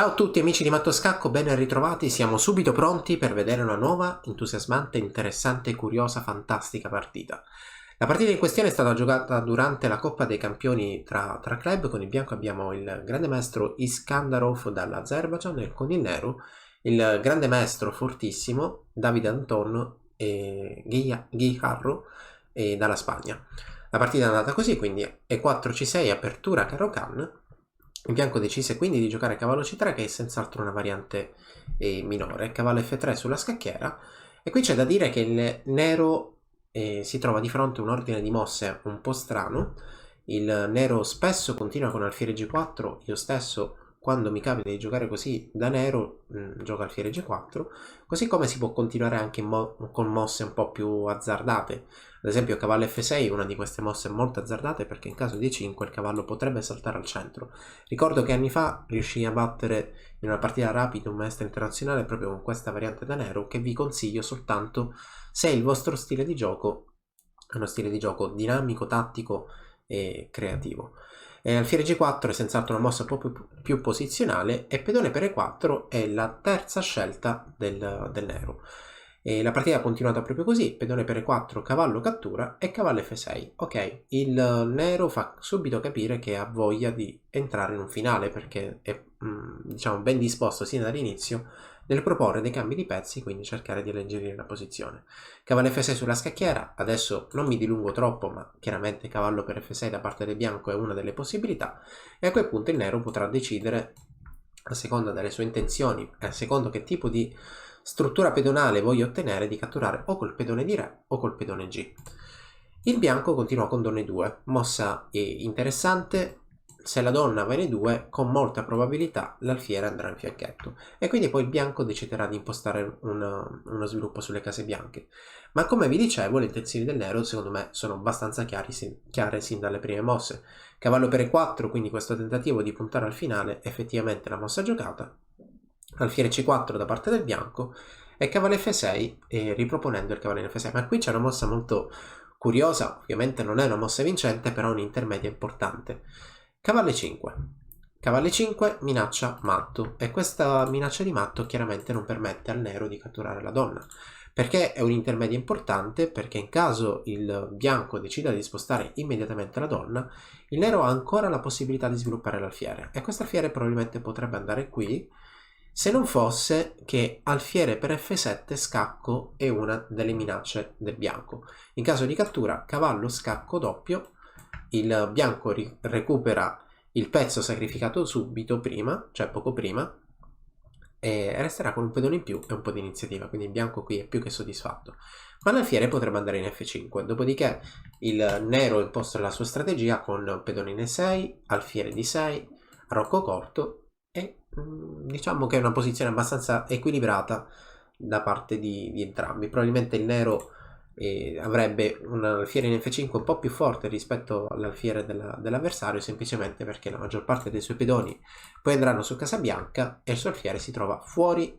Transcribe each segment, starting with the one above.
Ciao a tutti amici di Matto Scacco, ben ritrovati, siamo subito pronti per vedere una nuova, entusiasmante, interessante, curiosa, fantastica partita. La partita in questione è stata giocata durante la Coppa dei Campioni tra club. Con il bianco abbiamo il grande maestro Iskandarov dall'Azerbaijan e con il nero il grande maestro fortissimo David Anton e Guijarro dalla Spagna. La partita è andata così, quindi E4 C6 apertura Caro-Can. Il bianco decise quindi di giocare cavallo C3, che è senz'altro una variante minore, cavallo F3 sulla scacchiera, e qui c'è da dire che il nero si trova di fronte a un ordine di mosse un po' strano. Il nero spesso continua con alfiere G4, io stesso quando mi capita di giocare così da nero gioco alfiere G4, così come si può continuare anche con mosse un po' più azzardate. Ad esempio cavallo F6 è una di queste mosse molto azzardate, perché in caso di E5 il cavallo potrebbe saltare al centro. Ricordo che anni fa riuscii a battere in una partita rapida un maestro internazionale proprio con questa variante da nero, che vi consiglio soltanto se il vostro stile di gioco è uno stile di gioco dinamico, tattico e creativo. Alfiere G4 è senz'altro una mossa un po' più posizionale, e pedone per E4 è la terza scelta del nero. E la partita è continuata proprio così: pedone per E4, cavallo cattura e cavallo F6. Ok, il nero fa subito capire che ha voglia di entrare in un finale, perché è diciamo ben disposto sin dall'inizio nel proporre dei cambi di pezzi, quindi cercare di alleggerire la posizione. Cavallo F6 sulla scacchiera, adesso non mi dilungo troppo, ma chiaramente cavallo per F6 da parte del bianco è una delle possibilità, e a quel punto il nero potrà decidere, a seconda delle sue intenzioni e a secondo che tipo di struttura pedonale voglio ottenere, di catturare o col pedone di re o col pedone G. Il bianco continua con donna E2, mossa interessante. Se la donna va in E2, con molta probabilità l'alfiere andrà in fianchetto, e quindi poi il bianco deciderà di impostare uno sviluppo sulle case bianche. Ma come vi dicevo, le intenzioni del nero secondo me sono abbastanza chiare sin dalle prime mosse. Cavallo per E4, quindi questo tentativo di puntare al finale, effettivamente la mossa giocata. Alfiere C4 da parte del bianco e cavallo F6, riproponendo il cavallo in F6. Ma qui c'è una mossa molto curiosa, ovviamente non è una mossa vincente, però un'intermedia importante. Cavallo 5. Cavallo 5 minaccia matto, e questa minaccia di matto chiaramente non permette al nero di catturare la donna. Perché è un'intermedia importante? Perché in caso il bianco decida di spostare immediatamente la donna, il nero ha ancora la possibilità di sviluppare l'alfiere, e questo alfiere probabilmente potrebbe andare qui, se non fosse che alfiere per F7 scacco è una delle minacce del bianco. In caso di cattura cavallo scacco doppio, il bianco recupera il pezzo sacrificato subito prima, cioè poco prima, e resterà con un pedone in più e un po' di iniziativa, quindi il bianco qui è più che soddisfatto. Ma l'alfiere potrebbe andare in F5, dopodiché il nero imposta la sua strategia con pedone in E6, alfiere di 6, rocco corto, e diciamo che è una posizione abbastanza equilibrata da parte di entrambi. Probabilmente il nero avrebbe un alfiere in F5 un po' più forte rispetto all'alfiere dell'avversario, semplicemente perché la maggior parte dei suoi pedoni poi andranno su casa bianca e il suo alfiere si trova fuori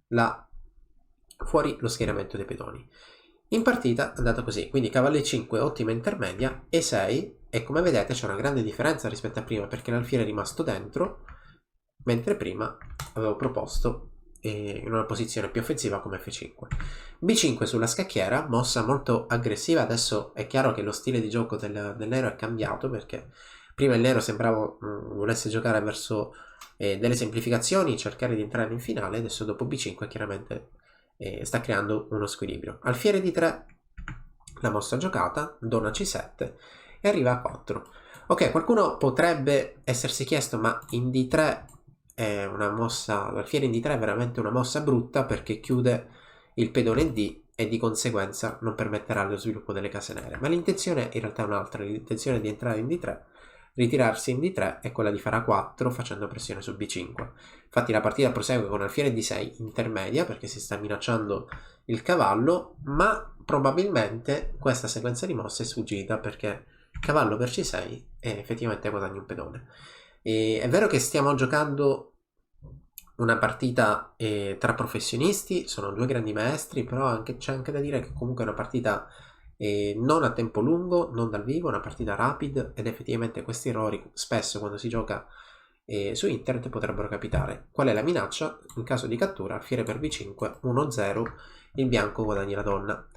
lo schieramento dei pedoni. In partita è andata così, quindi cavallo 5 ottima intermedia, E6, e come vedete c'è una grande differenza rispetto a prima, perché l'alfiere è rimasto dentro, mentre prima avevo proposto in una posizione più offensiva come F5. B5 sulla scacchiera, mossa molto aggressiva. Adesso è chiaro che lo stile di gioco del nero è cambiato, perché prima il nero sembrava volesse giocare verso delle semplificazioni, cercare di entrare in finale. Adesso dopo B5 chiaramente sta creando uno squilibrio. Alfiere di 3, la mossa giocata, donna C7 e arriva a 4. Ok, qualcuno potrebbe essersi chiesto, ma in D3 è una mossa, l'alfiere in D3 è veramente una mossa brutta, perché chiude il pedone in D e di conseguenza non permetterà lo sviluppo delle case nere. Ma l'intenzione in realtà è un'altra, l'intenzione di entrare in D3, ritirarsi in D3, è quella di fare A4 facendo pressione su B5. Infatti la partita prosegue con alfiere D6 intermedia, perché si sta minacciando il cavallo, ma probabilmente questa sequenza di mosse è sfuggita, perché cavallo per C6 e effettivamente guadagni un pedone. E è vero che stiamo giocando una partita tra professionisti, sono due grandi maestri, però c'è anche da dire che comunque è una partita non a tempo lungo, non dal vivo, è una partita rapida, ed effettivamente questi errori spesso quando si gioca su internet potrebbero capitare. Qual è la minaccia? In caso di cattura, alfiere per B5, 1-0, il bianco guadagna la donna.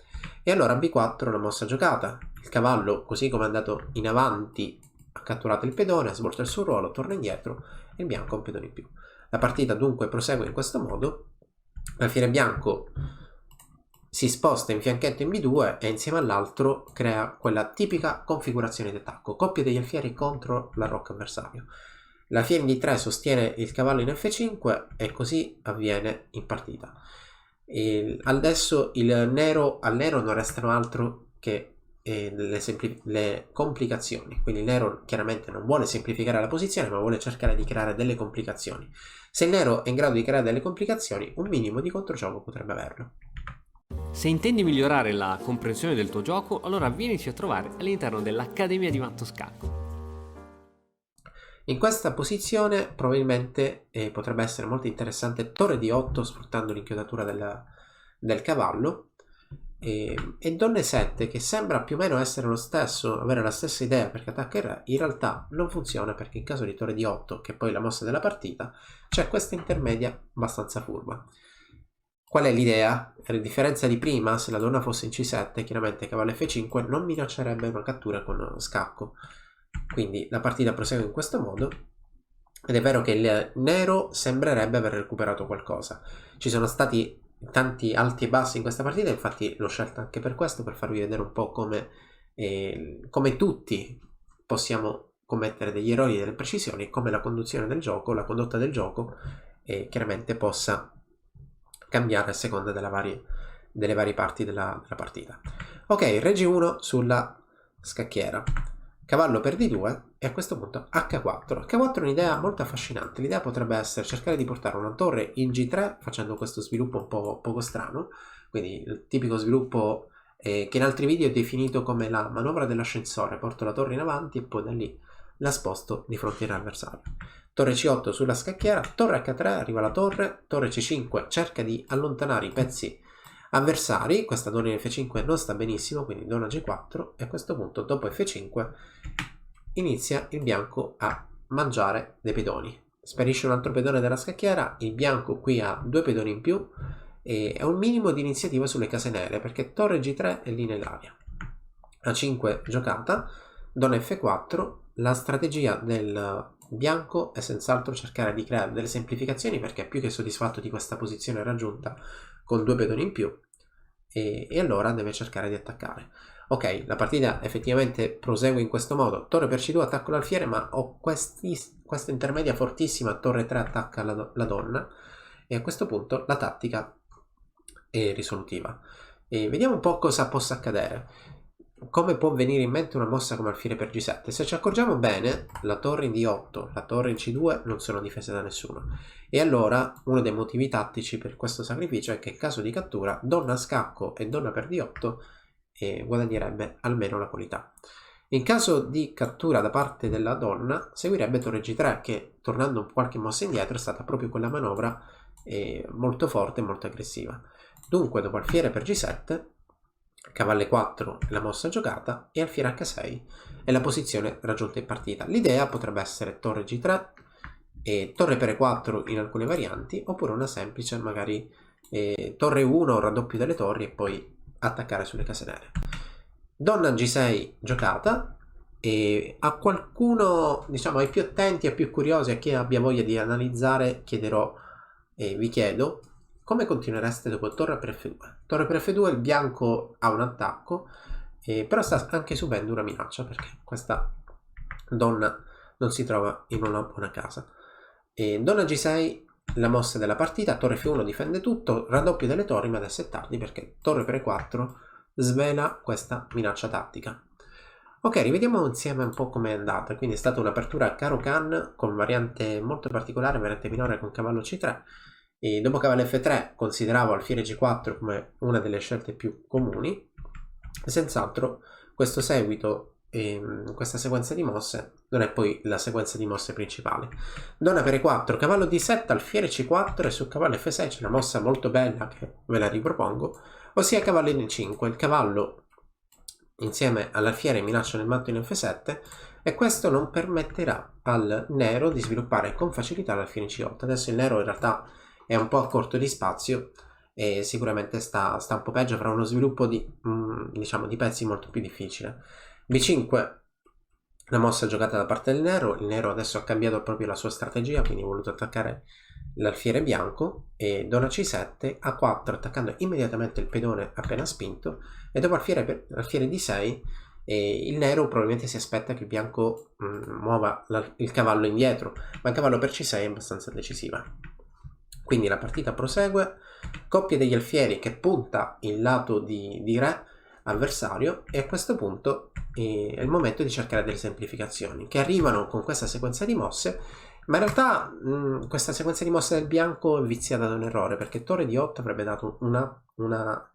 E allora B4 la mossa giocata. Il cavallo, così come è andato in avanti, ha catturato il pedone, ha svolto il suo ruolo, torna indietro e il bianco ha un pedone in più. La partita dunque prosegue in questo modo. L'alfiere bianco si sposta in fianchetto in B2 e insieme all'altro crea quella tipica configurazione di attacco, coppia degli alfieri contro la rocca avversario. L'alfiere in D3 sostiene il cavallo in F5 e così avviene in partita. Adesso al nero non restano altro che le complicazioni, quindi il nero chiaramente non vuole semplificare la posizione ma vuole cercare di creare delle complicazioni. Se il nero è in grado di creare delle complicazioni, un minimo di controgioco potrebbe averlo. Se intendi migliorare la comprensione del tuo gioco, allora vienici a trovare all'interno dell'Accademia di Matto Scacco. In questa posizione probabilmente potrebbe essere molto interessante torre di 8 sfruttando l'inchiodatura del cavallo e donna 7 che sembra più o meno essere lo stesso, avere la stessa idea perché attacca il re, in realtà non funziona perché in caso di torre di 8, che è poi la mossa della partita, c'è questa intermedia abbastanza furba. Qual è l'idea? A differenza di prima, se la donna fosse in C7, chiaramente cavallo F5 non minaccerebbe una cattura con scacco. Quindi la partita prosegue in questo modo ed è vero che il nero sembrerebbe aver recuperato qualcosa. Ci sono stati tanti alti e bassi in questa partita, infatti l'ho scelta anche per questo, per farvi vedere un po' come tutti possiamo commettere degli errori e delle precisioni, come la conduzione del gioco, la condotta del gioco chiaramente possa cambiare a seconda delle varie parti della partita. Ok, re G1 sulla scacchiera, cavallo per D2 e a questo punto H4. H4 è un'idea molto affascinante. L'idea potrebbe essere cercare di portare una torre in G3 facendo questo sviluppo un po' poco strano, quindi il tipico sviluppo che in altri video è definito come la manovra dell'ascensore. Porto la torre in avanti e poi da lì la sposto di fronte all'avversario. Torre C8 sulla scacchiera, torre H3, arriva la torre C5 cerca di allontanare i pezzi avversari, questa donna in F5 non sta benissimo, quindi donna G4 e a questo punto dopo F5 inizia il bianco a mangiare dei pedoni. Sparisce un altro pedone dalla scacchiera, il bianco qui ha 2 pedoni in più e ha un minimo di iniziativa sulle case nere perché torre G3 è lì nell'aria. A5 giocata, donna F4, la strategia del bianco è senz'altro cercare di creare delle semplificazioni perché è più che soddisfatto di questa posizione raggiunta con 2 pedoni in più e allora deve cercare di attaccare. Ok, la partita effettivamente prosegue in questo modo, torre per C2 attacco l'alfiere ma ho questa intermedia fortissima, torre 3 attacca la donna e a questo punto la tattica è risolutiva. E vediamo un po' cosa possa accadere. Come può venire in mente una mossa come alfiere per G7? Se ci accorgiamo bene, la torre in D8, la torre in C2 non sono difese da nessuno. E allora uno dei motivi tattici per questo sacrificio è che in caso di cattura, donna a scacco e donna per D8 guadagnerebbe almeno la qualità. In caso di cattura da parte della donna, seguirebbe torre G3 che, tornando qualche mossa indietro, è stata proprio quella manovra molto forte e molto aggressiva. Dunque, dopo alfiere per G7, cavallo 4 è la mossa giocata e alfiere H6 è la posizione raggiunta in partita. L'idea potrebbe essere torre G3 e torre per E4 in alcune varianti, oppure una semplice magari torre 1, raddoppio delle torri e poi attaccare sulle case nere. Donna G6 giocata e a qualcuno, diciamo ai più attenti, ai più curiosi, a chi abbia voglia di analizzare, chiederò e vi chiedo come continuereste dopo torre per F2. Torre per F2 il bianco ha un attacco, però sta anche subendo una minaccia perché questa donna non si trova in una buona casa. Donna G6 la mossa della partita, torre F1 difende tutto, raddoppio delle torri ma adesso è tardi perché torre per E4 svela questa minaccia tattica. Ok, rivediamo insieme un po' come è andata. Quindi è stata un'apertura a Caro-Can con variante molto particolare, variante minore con cavallo C3 e dopo cavallo F3 consideravo alfiere G4 come una delle scelte più comuni. Senz'altro questo seguito questa sequenza di mosse non è poi la sequenza di mosse principale. Donna per E4, cavallo D7, alfiere C4 e su cavallo F6 c'è una mossa molto bella che ve la ripropongo, ossia cavallo in E5. Il cavallo insieme all'alfiere minacciano il matto in F7 e questo non permetterà al nero di sviluppare con facilità l'alfiere C8. Adesso il nero in realtà è un po' a corto di spazio e sicuramente sta un po' peggio, avrà uno sviluppo diciamo, di pezzi molto più difficile. B5, la mossa giocata da parte del nero. Il nero adesso ha cambiato proprio la sua strategia, quindi ha voluto attaccare l'alfiere bianco, e donna C7, A4 attaccando immediatamente il pedone appena spinto, e dopo alfiere D6 il nero probabilmente si aspetta che il bianco muova il cavallo indietro, ma il cavallo per C6 è abbastanza decisiva. Quindi la partita prosegue, coppia degli alfieri che punta il lato di re avversario, e a questo punto è il momento di cercare delle semplificazioni che arrivano con questa sequenza di mosse, ma in realtà questa sequenza di mosse del bianco è viziata da un errore, perché torre di 8 avrebbe dato una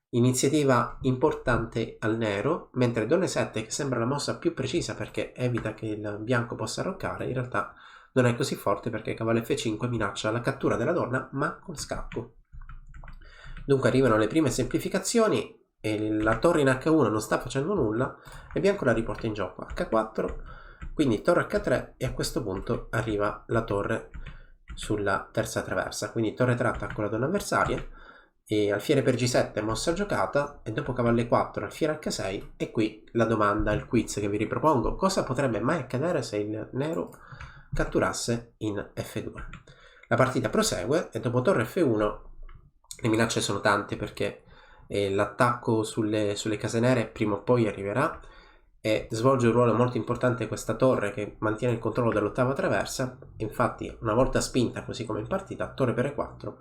iniziativa importante al nero, mentre donna 7, che sembra la mossa più precisa perché evita che il bianco possa arroccare, in realtà non è così forte, perché cavallo F5 minaccia la cattura della donna ma con scacco. Dunque arrivano le prime semplificazioni e la torre in H1 non sta facendo nulla e bianco la riporta in gioco. H4, quindi torre H3, e a questo punto arriva la torre sulla terza traversa, quindi torre tratta con la donna avversaria, e alfiere per G7 mossa giocata, e dopo cavallo E4 alfiere H6, e qui la domanda, il quiz che vi ripropongo: cosa potrebbe mai accadere se il nero catturasse in F2? La partita prosegue e dopo torre F1 le minacce sono tante, perché l'attacco sulle case nere prima o poi arriverà, e svolge un ruolo molto importante questa torre che mantiene il controllo dell'ottava traversa. Infatti una volta spinta, così come in partita, torre per E4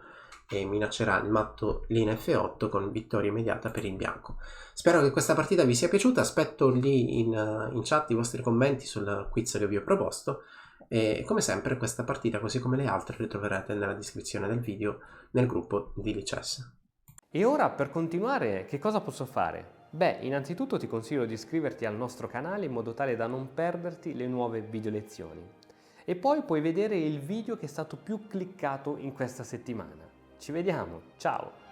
e minaccerà il matto linea F8 con vittoria immediata per il bianco. Spero che questa partita vi sia piaciuta, aspetto lì in chat i vostri commenti sul quiz che vi ho proposto, e come sempre questa partita, così come le altre, le troverete nella descrizione del video nel gruppo di Lichess. E ora, per continuare, che cosa posso fare? Beh, innanzitutto ti consiglio di iscriverti al nostro canale in modo tale da non perderti le nuove video lezioni. E poi puoi vedere il video che è stato più cliccato in questa settimana. Ci vediamo, ciao!